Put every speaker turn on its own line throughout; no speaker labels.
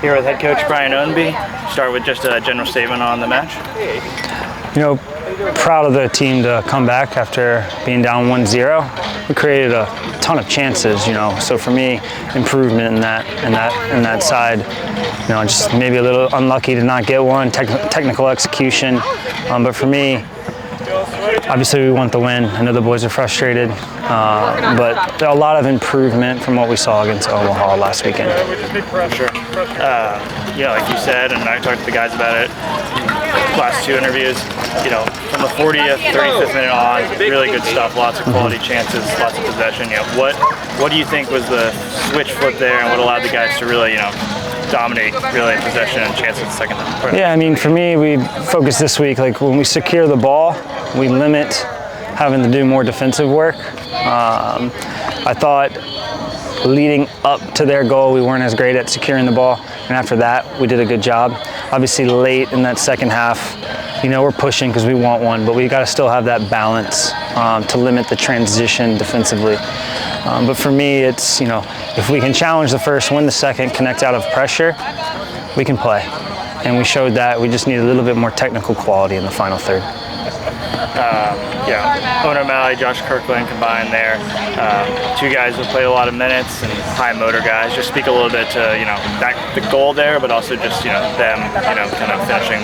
Here with head coach Brian Ownby. Start with just a general statement on the match.
You know, proud of the team to come back after being down 1-0. We created a ton of chances, you know. So for me, improvement in that side. You know, just maybe a little unlucky to not get one, technical execution. But for me, obviously we want the win. I know the boys are frustrated, but a lot of improvement from what we saw against Omaha last weekend.
For sure. Yeah, like you said, and I talked to the guys about it last two interviews, you know, from the 40th, 35th minute on, really good stuff, lots of quality chances, lots of possession. You know, what do you think was the switch flip there and what allowed the guys to really, you know, dominate really possession and chances in the second half?
Yeah, I mean, for me, we focus this week, like when we secure the ball, we limit having to do more defensive work. I thought leading up to their goal, we weren't as great at securing the ball, and after that, we did a good job. Obviously, late in that second half, you know, we're pushing because we want one, but we got to still have that balance to limit the transition defensively. But for me, it's, you know, if we can challenge the first, win the second, connect out of pressure, we can play. And we showed that. We just need a little bit more technical quality in the final third.
Yeah, Owen O'Malley, Josh Kirkland combined there. Two guys who played a lot of minutes and high motor guys. Just speak a little bit to, you know, the goal there, but also just, you know, them, you know, kind of finishing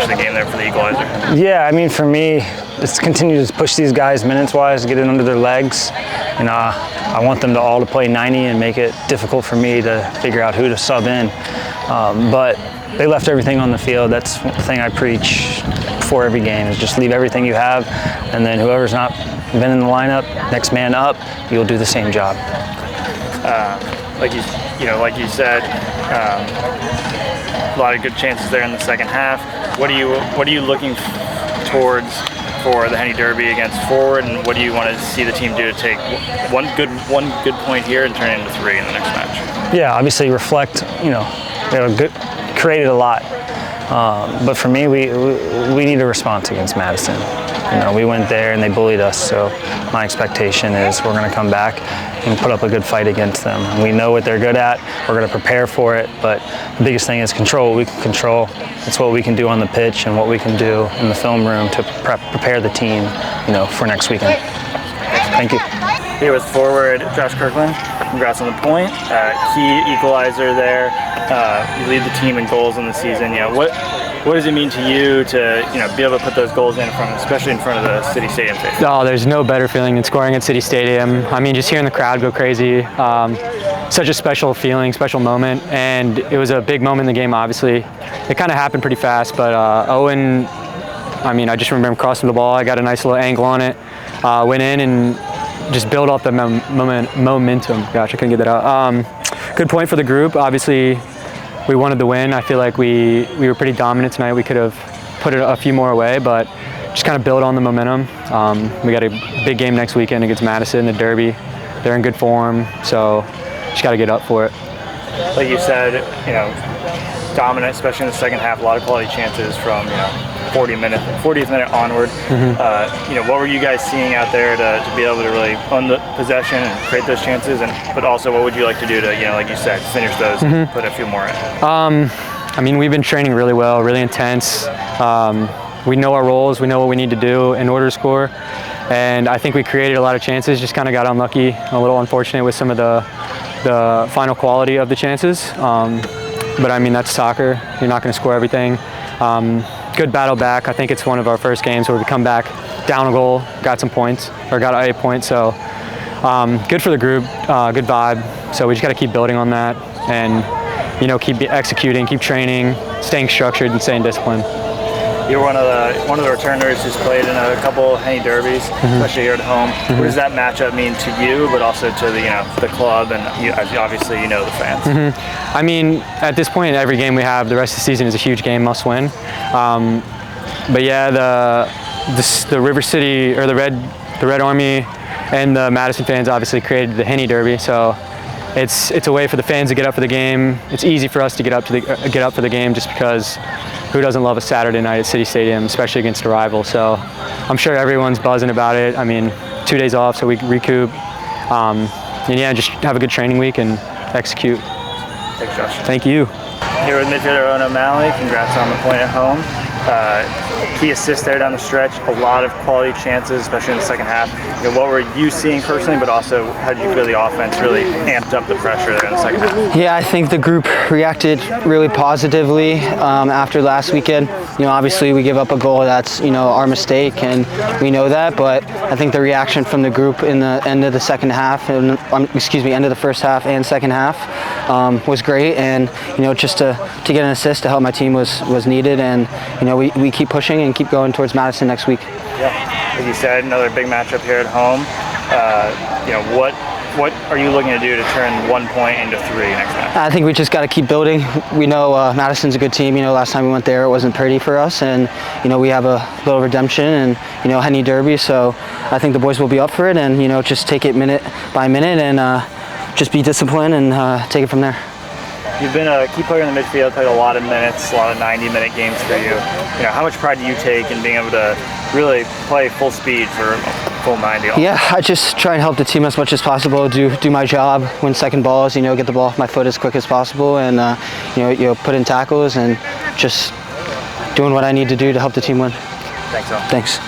the game there for the equalizer.
Yeah, I mean, for me, it's continue to push these guys minutes-wise, get it under their legs. And I want them to all play 90 and make it difficult for me to figure out who to sub in. But they left everything on the field. That's the thing I preach before every game, is just leave everything you have, and then whoever's not been in the lineup, next man up, you'll do the same job.
Like you said, a lot of good chances there in the second half. What are you looking towards for the Henny Derby against Forward, and what do you want to see the team do to take one good point here and turn it into 3 in the next match?
Yeah, obviously reflect. You know, they have created a lot. But for me, we need a response against Madison. You know, we went there and they bullied us, so my expectation is we're going to come back and put up a good fight against them. And we know what they're good at. We're going to prepare for it, but the biggest thing is control what we can control. It's what we can do on the pitch and what we can do in the film room to prepare the team, you know, for next weekend. Thank you.
Here with forward Josh Kirkland. Congrats on the point. Key equalizer there. You lead the team in goals in the season. You know, what does it mean to you to, you know, be able to put those goals in front, especially in front of the City Stadium face?
Oh, there's no better feeling than scoring at City Stadium. I mean, just hearing the crowd go crazy. Such a special feeling, special moment, and it was a big moment in the game. Obviously, it kind of happened pretty fast, but Owen, I mean, I just remember him crossing the ball. I got a nice little angle on it, went in and just build off the momentum. Gosh, I couldn't get that out. Good point for the group. Obviously, we wanted the win. I feel like we were pretty dominant tonight. We could have put it a few more away, but just kind of build on the momentum. We got a big game next weekend against Madison, the Derby. They're in good form, so just got to get up for it.
Like you said, you know, dominant, especially in the second half. A lot of quality chances from, you know, 40th minute onward. You know, what were you guys seeing out there to be able to really own the possession and create those chances? But also, what would you like to do to, you know, like you said, finish those and put a few more in?
I mean, we've been training really well, really intense. We know our roles. We know what we need to do in order to score. And I think we created a lot of chances, just kind of got unlucky, a little unfortunate with some of the final quality of the chances. But I mean, that's soccer. You're not going to score everything. Good battle back. I think it's one of our first games where we come back down a goal, got some points, or got a point. So good for the group, good vibe. So we just got to keep building on that and, you know, keep executing, keep training, staying structured and staying disciplined.
You're one of the returners who's played in a couple Henny Derbies, especially here at home. What does that matchup mean to you, but also to the, you know, the club and obviously, you know, the fans?
I mean, at this point, every game we have, the rest of the season is a huge game, must win. But yeah, the River City or the Red Army and the Madison fans obviously created the Henny Derby, so it's a way for the fans to get up for the game. It's easy for us to get up for the game just because who doesn't love a Saturday night at City Stadium, especially against a rival? So I'm sure everyone's buzzing about it. I mean, 2 days off, so we recoup. And yeah, just have a good training week and execute.
Thanks, Josh.
Thank you.
Here with midfielder Owen O'Malley. Congrats on the point at home. Key assist there down the stretch. A lot of quality chances, especially in the second half. What were you seeing personally, but also how did you feel the offense really amped up the pressure there in the second half?
Yeah, I think the group reacted really positively after last weekend. Obviously we give up a goal, that's our mistake, and we know that. But I think the reaction from the group in the end of the second half, end of the first half and second half, was great. And just to get an assist to help my team was needed. And we keep pushing and keep going towards Madison next week.
Yeah, like you said, another big matchup here at home. What are you looking to do to turn 1 point into 3 next match?
I think we just got to keep building. We know Madison's a good team. Last time we went there, it wasn't pretty for us, and we have a little redemption and Henny Derby. So I think the boys will be up for it, and just take it minute by minute and just be disciplined and take it from there.
You've been a key player in the midfield, played a lot of minutes, a lot of 90-minute games for you. How much pride do you take in being able to really play full speed for a full 90?
Yeah, I just try and help the team as much as possible, do my job, win second balls, get the ball off my foot as quick as possible, and put in tackles and just doing what I need to do to help the team win.
Thanks, Al.
Thanks.